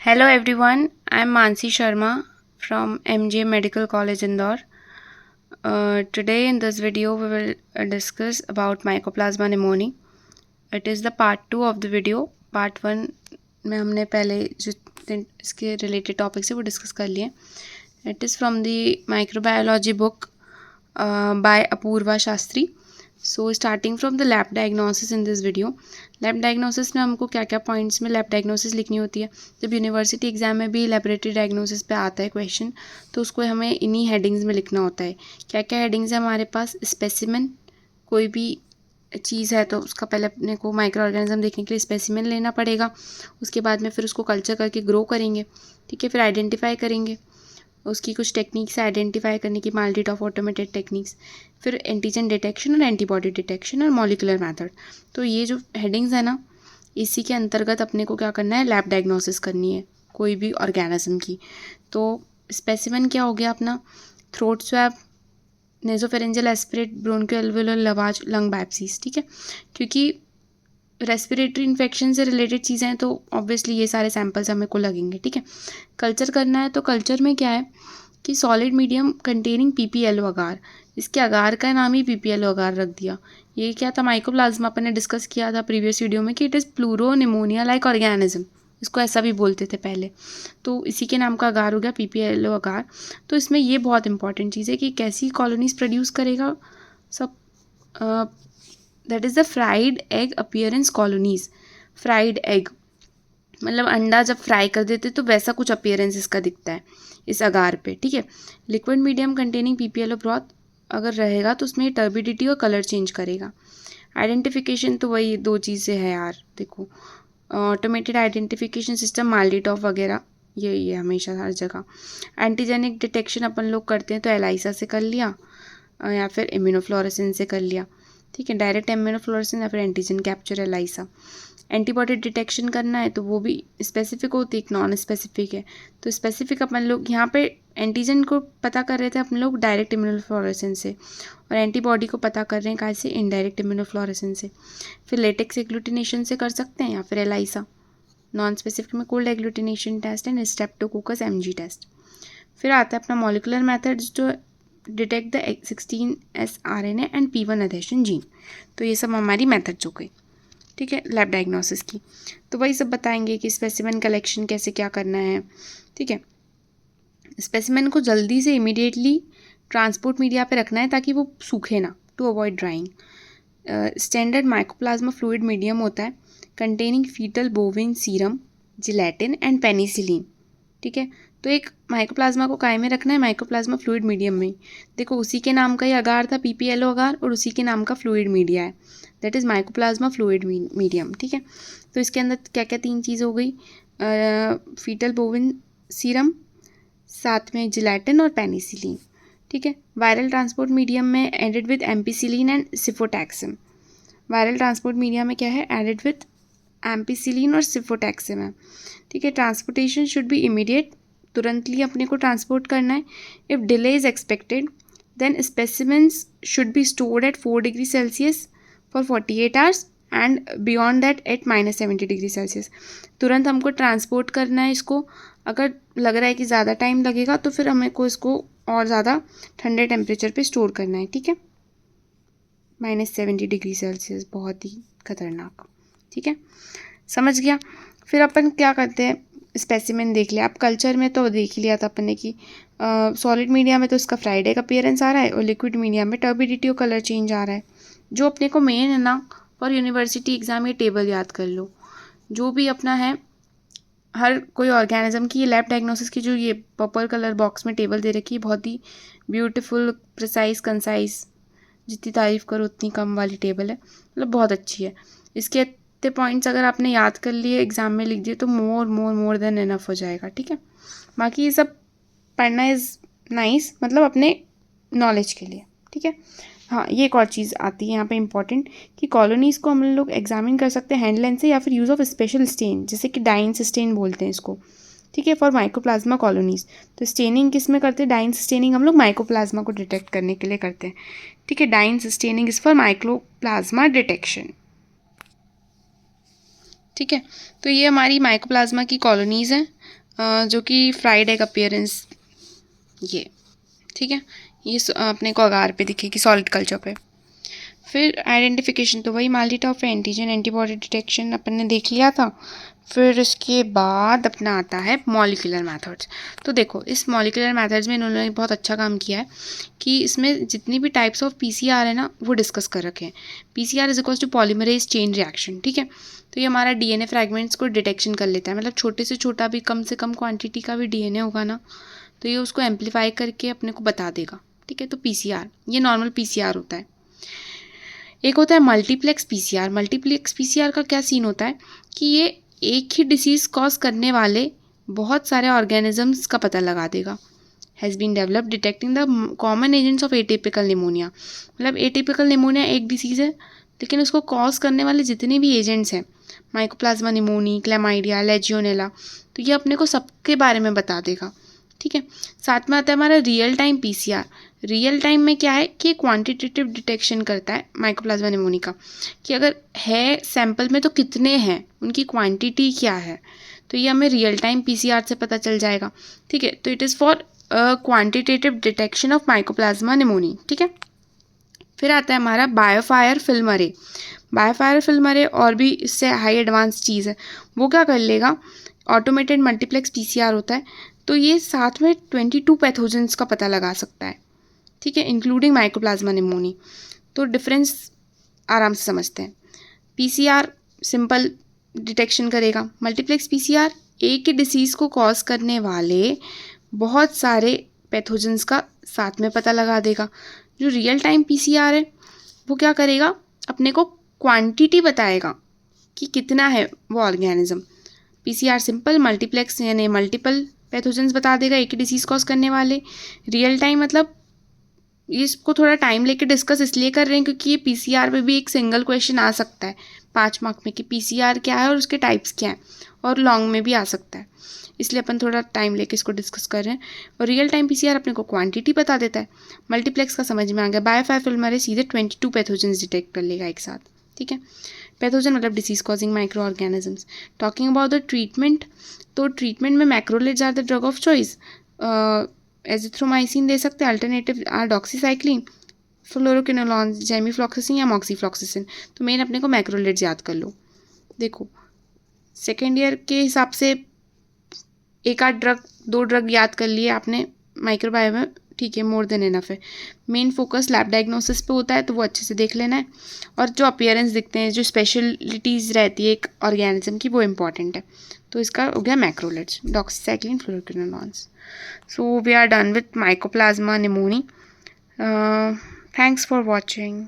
Hello everyone, I am Mansi Sharma from MJ Medical College Indore. Today in this video we will discuss about Mycoplasma pneumoniae. It is the part 2 of the video. Part 1 में हमने पहले जो इसके related topics है वो discuss कर लिए. It is from the microbiology book by Apurva Shastri. So starting from the lab diagnosis in this video. Lab diagnosis में हमको क्या क्या पॉइंट्स में लैब डायग्नोसिस लिखनी होती है. जब यूनिवर्सिटी एग्जाम में भी लेबोरेटरी डायग्नोसिस पे आता है क्वेश्चन, तो उसको हमें इन्हीं हेडिंग्स में लिखना होता है. क्या क्या हेडिंग्स है हमारे पास. स्पेसिमेन, कोई भी चीज़ है तो उसका पहले अपने को माइक्रो ऑर्गेनिज्म देखने के लिए स्पेसिमेन लेना पड़ेगा. उसके बाद में फिर उसको कल्चर करके ग्रो करेंगे. ठीक है, फिर आइडेंटिफाई करेंगे. उसकी कुछ टेक्निक्स आइडेंटिफाई करने की, मल्टीट ऑफ ऑटोमेटेड टेक्निक्स. फिर एंटीजन डिटेक्शन और एंटीबॉडी डिटेक्शन और मॉलिकुलर मेथड. तो ये जो हेडिंग्स है ना, इसी के अंतर्गत अपने को क्या करना है, लैब डायग्नोसिस करनी है कोई भी ऑर्गेनिज्म की. तो स्पेसिमेन क्या हो गया अपना, throat swab, nasopharyngeal aspirate, ब्रोंकियोअल्वुलर लवाज, lung biopsies. ठीक है, क्योंकि रेस्पिरेटरी इन्फेक्शन से रिलेटेड चीज़ें हैं तो ऑब्वियसली ये सारे सैंपल्स हमें को लगेंगे. ठीक है, कल्चर करना है तो कल्चर में क्या है कि सॉलिड मीडियम कंटेनिंग पीपीएलओ अगार. इसके अगार का नाम ही पीपीएलओ अगार रख दिया. ये क्या था, माइकोप्लाज्मा अपन ने डिस्कस किया था प्रीवियस वीडियो में कि it is pleuro pneumonia like organism. इसको ऐसा भी बोलते थे पहले, तो इसी के नाम का अगार हो गया पीपीएलओ अगार. तो इसमें ये बहुत इंपॉर्टेंट चीज़ है कि कैसी कॉलोनीज प्रोड्यूस करेगा. सब that is the fried egg appearance colonies. Fried egg मतलब अंडा जब फ्राई कर देते तो वैसा कुछ अपीयरेंस इसका दिखता है इस अगार पे. ठीक है, liquid medium containing PPLO broth अगर रहेगा तो उसमें टर्बिडिटी और कलर चेंज करेगा. आइडेंटिफिकेशन तो वही दो चीज़ें है यार. देखो, ऑटोमेटेड आइडेंटिफिकेशन सिस्टम, माल्डीटॉफ वगैरह, यही है हमेशा हर जगह. एंटीजेनिक डिटेक्शन अपन लोग करते हैं तो एलाइसा से कर लिया या फिर इम्यूनोफ्लोरेसेंस से कर लिया. ठीक है, डायरेक्ट इम्यूनोफ्लोरेसेंस या फिर antigen capture ELISA. Antibody detection करना है तो वो भी स्पेसिफिक होती है, एक नॉन स्पेसिफिक है. तो स्पेसिफिक अपन लोग यहाँ पे एंटीजन को पता कर रहे थे अपन लोग डायरेक्ट इम्यूनोफ्लोरेसेंस से, और एंटीबॉडी को पता कर रहे हैं कहाँ से, इनडायरेक्ट इम्यूनोफ्लोरेसेंस से. फिर लेटेक्स एग्लूटिनेशन से कर सकते हैं या फिर एलाइसा. नॉन स्पेसिफिक में cold agglutination test and streptococcus MG test. फिर आता है अपना मॉलिकुलर मैथड्स जो detect the 16S RNA and P1 adhesion gene. तो ये सब हमारी मेथड्स हो गई. ठीक है, लैब डायग्नोसिस की. तो वही सब बताएंगे कि स्पेसिमेन कलेक्शन कैसे क्या करना है. ठीक है, स्पेसिमेन को जल्दी से इमीडिएटली ट्रांसपोर्ट मीडिया पे रखना है ताकि वो सूखे ना, to avoid drying. Standard mycoplasma fluid medium होता है containing fetal bovine serum, gelatin and penicillin. ठीक है, तो एक माइकोप्लाज्मा को काय में रखना है, माइकोप्लाज्मा फ्लूइड मीडियम में. देखो, उसी के नाम का ही अगार था पीपीएलओ अगार, और उसी के नाम का फ्लूइड मीडिया है, that is mycoplasma fluid medium. ठीक है, तो इसके अंदर क्या क्या तीन चीज़ हो गई, फीटल बोविन सीरम, साथ में जिलेटिन और पेनिसिलिन. ठीक है, वायरल ट्रांसपोर्ट मीडियम में added with ampicillin and cefotaxime. Viral transport media में क्या है, एडेड विद एम्पिसिलिन और सिफोटैक्सिम है. ठीक है, ट्रांसपोर्टेशन शुड बी इमीडिएट, तुरंतली अपने को ट्रांसपोर्ट करना है. If delay is expected then specimens should be stored at 4 degree Celsius for 48 hours and beyond that at -70 degree Celsius. तुरंत हमको ट्रांसपोर्ट करना है इसको. अगर लग रहा है कि ज़्यादा टाइम लगेगा तो फिर हमें को इसको और ज़्यादा ठंडे टेम्परेचर पे स्टोर करना है. ठीक है, -70 डिग्री सेल्सियस, बहुत ही खतरनाक. ठीक है, समझ गया. फिर अपन क्या करते हैं, स्पेसिमेन देख लिया. अब कल्चर में तो देख लिया था अपन ने कि सॉलिड मीडिया में तो इसका फ्राइडे का अपीयरेंस आ रहा है और लिक्विड मीडिया में टर्बिडिटी और कलर चेंज आ रहा है. जो अपने को मेन है ना फॉर यूनिवर्सिटी एग्जाम, ये टेबल याद कर लो. जो भी अपना है हर कोई ऑर्गेनिज्म की, ये लैब डायग्नोसिस की जो ये पर्पल कलर बॉक्स में टेबल दे रखी है, बहुत ही ब्यूटीफुल, प्रिसाइज, कंसाइज, जितनी तारीफ़ करो उतनी कम वाली टेबल है. मतलब बहुत अच्छी है. इसके इतने पॉइंट्स अगर आपने याद कर लिए, एग्ज़ाम में लिख दिए तो मोर देन इनफ हो जाएगा. ठीक है, बाकी ये सब पढ़ना इज़ नाइस, मतलब अपने नॉलेज के लिए. ठीक है, हाँ, ये एक और चीज़ आती है यहाँ पे इंपॉर्टेंट कि कॉलोनीज़ को हम लोग एग्जामिन कर सकते हैं हैंड लेंस से या फिर यूज़ ऑफ स्पेशल स्टेन, जैसे कि डाइंस स्टेन बोलते हैं इसको. ठीक है, फॉर माइकोप्लाज्मा कॉलोनीज़. तो स्टेनिंग किस में करते हैं, डाइंस स्टेनिंग हम लोग माइकोप्लाज्मा को डिटेक्ट करने के लिए करते हैं. ठीक है, dice staining is for mycoplasma detection. ठीक है, तो ये हमारी माइकोप्लाज्मा की कॉलोनीज़ हैं जो कि फ्राइड एग अपीयरेंस, ये ठीक है, ये अपने को अगार पे दिखेगी सॉलिड कल्चर पे। फिर आइडेंटिफिकेशन तो वही माल्टीटॉप है, एंटीजन एंटीबॉडी डिटेक्शन अपन ने देख लिया था। फिर इसके बाद अपना आता है मॉलिक्यूलर मेथड्स। तो देखो इस मॉलिक्यूलर मेथड्स में इन्होंने बहुत अच्छा काम किया है कि इसमें जितनी भी टाइप्स ऑफ पीसीआर है ना वो डिस्कस कर रखे हैं। PCR is equals to polymerase chain reaction, ठीक है। तो ये हमारा डीएनए फ्रैगमेंट्स को डिटेक्शन कर लेता है, मतलब छोटे से छोटा भी कम से कम क्वांटिटी का भी डीएनए होगा ना तो ये उसको एम्पलीफाई करके अपने को बता देगा, ठीक है। तो पीसीआर ये नॉर्मल पीसीआर होता है। एक होता है मल्टीप्लेक्स पीसीआर। मल्टीप्लेक्स पीसीआर का क्या सीन होता है कि ये एक ही डिसीज़ कॉज करने वाले बहुत सारे ऑर्गेनिजम्स का पता लगा देगा। Has been develop detecting the common agents of atypical pneumonia. मतलब एटिपिकल निमोनिया एक डिसीज़ है लेकिन उसको कॉज करने वाले जितने भी एजेंट्स हैं, माइकोप्लाज्मा निमोनी, क्लैमाइडिया, लेजियोनेला, तो ये अपने को सबके बारे में बता देगा, ठीक है। साथ में आता है हमारा real time PCR. Real time में क्या है कि क्वांटिटेटिव डिटेक्शन करता है माइकोप्लाज्मा निमोनी का, कि अगर है सैंपल में तो कितने हैं, उनकी क्वांटिटी क्या है, तो ये हमें रियल टाइम पीसीआर से पता चल जाएगा, ठीक है। तो it is for quantitative detection of mycoplasma pneumoniae, ठीक है। फिर आता है हमारा बायोफायर फिल्म अरे। बायोफायर फिल्म अरे और भी इससे हाई एडवांस चीज़ है। वो क्या कर लेगा, ऑटोमेटेड मल्टीप्लेक्स पीसीआर होता है, तो ये साथ में 22 पैथोजेंस का पता लगा सकता है, ठीक है, इंक्लूडिंग माइकोप्लाज्मा निमोनी। तो डिफरेंस आराम से समझते हैं। पीसीआर सिंपल डिटेक्शन करेगा, मल्टीप्लेक्स पीसीआर एक ही डिसीज़ को कॉज करने वाले बहुत सारे पैथोजेंस का साथ में पता लगा देगा। जो रियल टाइम पीसीआर है वो क्या करेगा, अपने को क्वांटिटी बताएगा कि कितना है वो ऑर्गेनिज्म। पीसीआर सिंपल, मल्टीप्लेक्स यानी मल्टीपल पैथोजेंस बता देगा एक ही डिसीज़ कॉज करने वाले। रियल टाइम मतलब इसको थोड़ा टाइम लेके डिस्कस इसलिए कर रहे हैं क्योंकि ये पीसीआर में भी एक सिंगल क्वेश्चन आ सकता है 5 मार्क में कि पीसीआर क्या है और उसके टाइप्स क्या हैं, और लॉन्ग में भी आ सकता है, इसलिए अपन थोड़ा टाइम लेके इसको डिस्कस कर रहे हैं। और रियल टाइम पीसीआर अपने को क्वांटिटी बता देता है। मल्टीप्लेक्स का समझ में आ गया, बायोफायर फिल्म अरे सीधे 22 पैथोजेंस डिटेक्ट कर लेगा एक साथ, ठीक है। पैथोजन मतलब disease causing micro organisms. Talking about the treatment, तो ट्रीटमेंट में macrolides are the drug of choice. Azithromycin दे सकते हैं, alternative are doxycycline, fluoroquinolone, gemifloxacin या मॉक्सीफ्लॉक्सासिन। तो मेन अपने को मैक्रोलेट्स याद कर लो। देखो सेकेंड ईयर के हिसाब से एक आध ड्रग 2 ड्रग याद कर लिए आपने माइक्रोबायो में, ठीक है, मोर देन इनफ है। मेन फोकस लैब डायग्नोसिस पे होता है तो वो अच्छे से देख लेना है, और जो अपीयरेंस दिखते हैं, जो स्पेशलिटीज़ रहती है एक ऑर्गेनिज्म की, वो इम्पॉर्टेंट है। तो इसका हो गया macrolides, doxycycline, fluoroquinolones. So we are done with mycoplasma pneumonia. Thanks for watching.